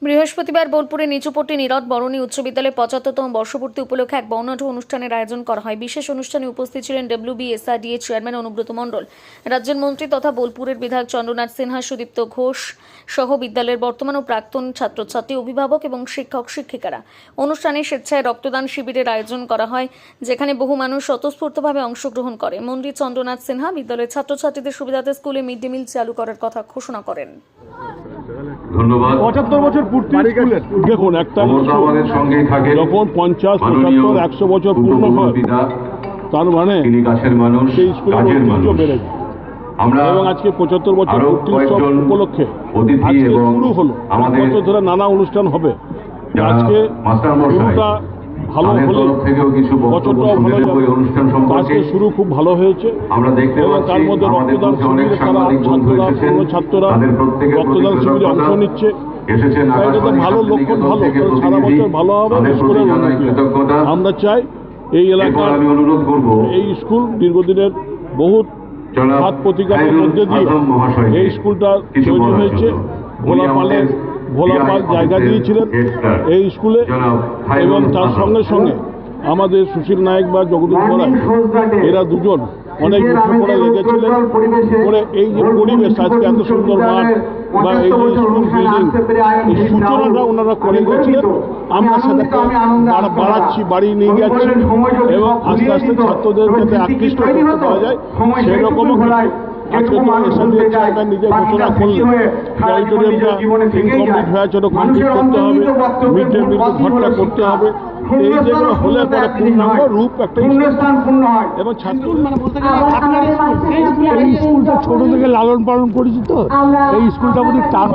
বৃহস্পতিবার বোলপুরে নিচুপট্টি নীরদ বরণী উচ্চ বিদ্যালয়ের ৭৫তম বর্ষপূর্তি উপলক্ষে এক বর্ণাঢ্য অনুষ্ঠানের আয়োজন করা হয়। বিশেষ অনুষ্ঠানে উপস্থিত ছিলেন WBSRDA চেয়ারম্যান অনুব্রত মণ্ডল, রাজ্যের মন্ত্রী তথা বোলপুরের বিধায়ক চন্দ্রনাথ সিনহা, সুদীপ্ত ঘোষ সহ বিদ্যালয়ের বর্তমান ও প্রাক্তন ছাত্রছাত্রী, অভিভাবক এবং শিক্ষক শিক্ষিকারা। অনুষ্ঠানে স্বেচ্ছায় রক্তদান শিবিরের আয়োজন করা হয়, যেখানে বহু মানুষ স্বতঃস্ফূর্তভাবে অংশগ্রহণ করে। মন্ত্রী চন্দ্রনাথ সিনহা বিদ্যালয়ের ছাত্রছাত্রীদের সুবিধার্থে স্কুলে মিড ডে মিল চালু করার কথা ঘোষণা করেন। ধন্যবাদ। ৭৫ বছর পূর্তি স্কুলের দেখুন, একটা আমাদের সঙ্গেই থাকে যখন ৫০, ৭৫, ১০০ বছর পূর্ণ হয়, তার মানে তিনি কাছের মানুষ, সেই স্কুলের ঐতিহ্য বেড়ে যায়। আমরা এবং আজকে ৭৫ বছর পূর্তি উৎসব উপলক্ষে আজকে শুরু হলো। আমাদের বছর ধরে নানা অনুষ্ঠান হবে। আজকে শুরুটা ভালো হলে বছরটাও ভালো যাবে। আজকে শুরু খুব ভালো হয়েছে। আমরা দেখতে এবং পাচ্ছি তার মধ্যে আমাদের রক্তদান মধ্যে অনেক শিবিরে তারা সাংবাদিক বন্ধু ছাত্ররা, এসেছেন, পূর্ণ ছাত্ররা তাদের প্রত্যেকের রক্তদান শিবিরে অংশ নিচ্ছে। এসেছেন এটা তো ভালো লক্ষণ, ভালো। সারা বছর ভালো হবে, স্কুলের উন্নতি হবে। আমরা চাই এই এলাকার আমি অনুরোধ করব এই স্কুল দীর্ঘদিনের বহুত ঘাত প্রতিঘাতের মধ্যে দিয়ে এই স্কুলটা তৈরি হয়েছে। ভোলাপাল জায়গা দিয়েছিলেন এই স্কুলে, এবং তার সঙ্গে সঙ্গে আমাদের সুশীল নায়ক বা জগদীশ বড়াই, এরা দুজন অনেক বছর পরে লেগেছিলেন করে এই যে পরিবেশ, আজকে এত সুন্দর মাঠ বা এই যে স্কুল বিল্ডিং, এই সূচনাটা ওনারা করে গেছিলেন। আমরা সেটাকে বাড়াচ্ছি, বাড়িয়ে নিয়ে যাচ্ছি, এবং আস্তে আস্তে ছাত্রদের যাতে আকৃষ্ট করতে পারা যায় সেরকমও আজকে তো এসএলডি চেয়ারম্যান নিজে ঘোষণা করলেন যে অডিটোরিয়ামটা ইনকমপ্লিট হয়ে আছে, ওটা কমপ্লিট করতে হবে, মিড ডে মিল ঘরটা করতে হবে। এই যেগুলো হলে পরে পূর্ণাঙ্গ রূপ একটা এবং ছাত্র মানে বলতে গেলে এই স্কুলটা ছোট থেকে লালন পালন করেছি, তো এই স্কুলটা বোধহয় টান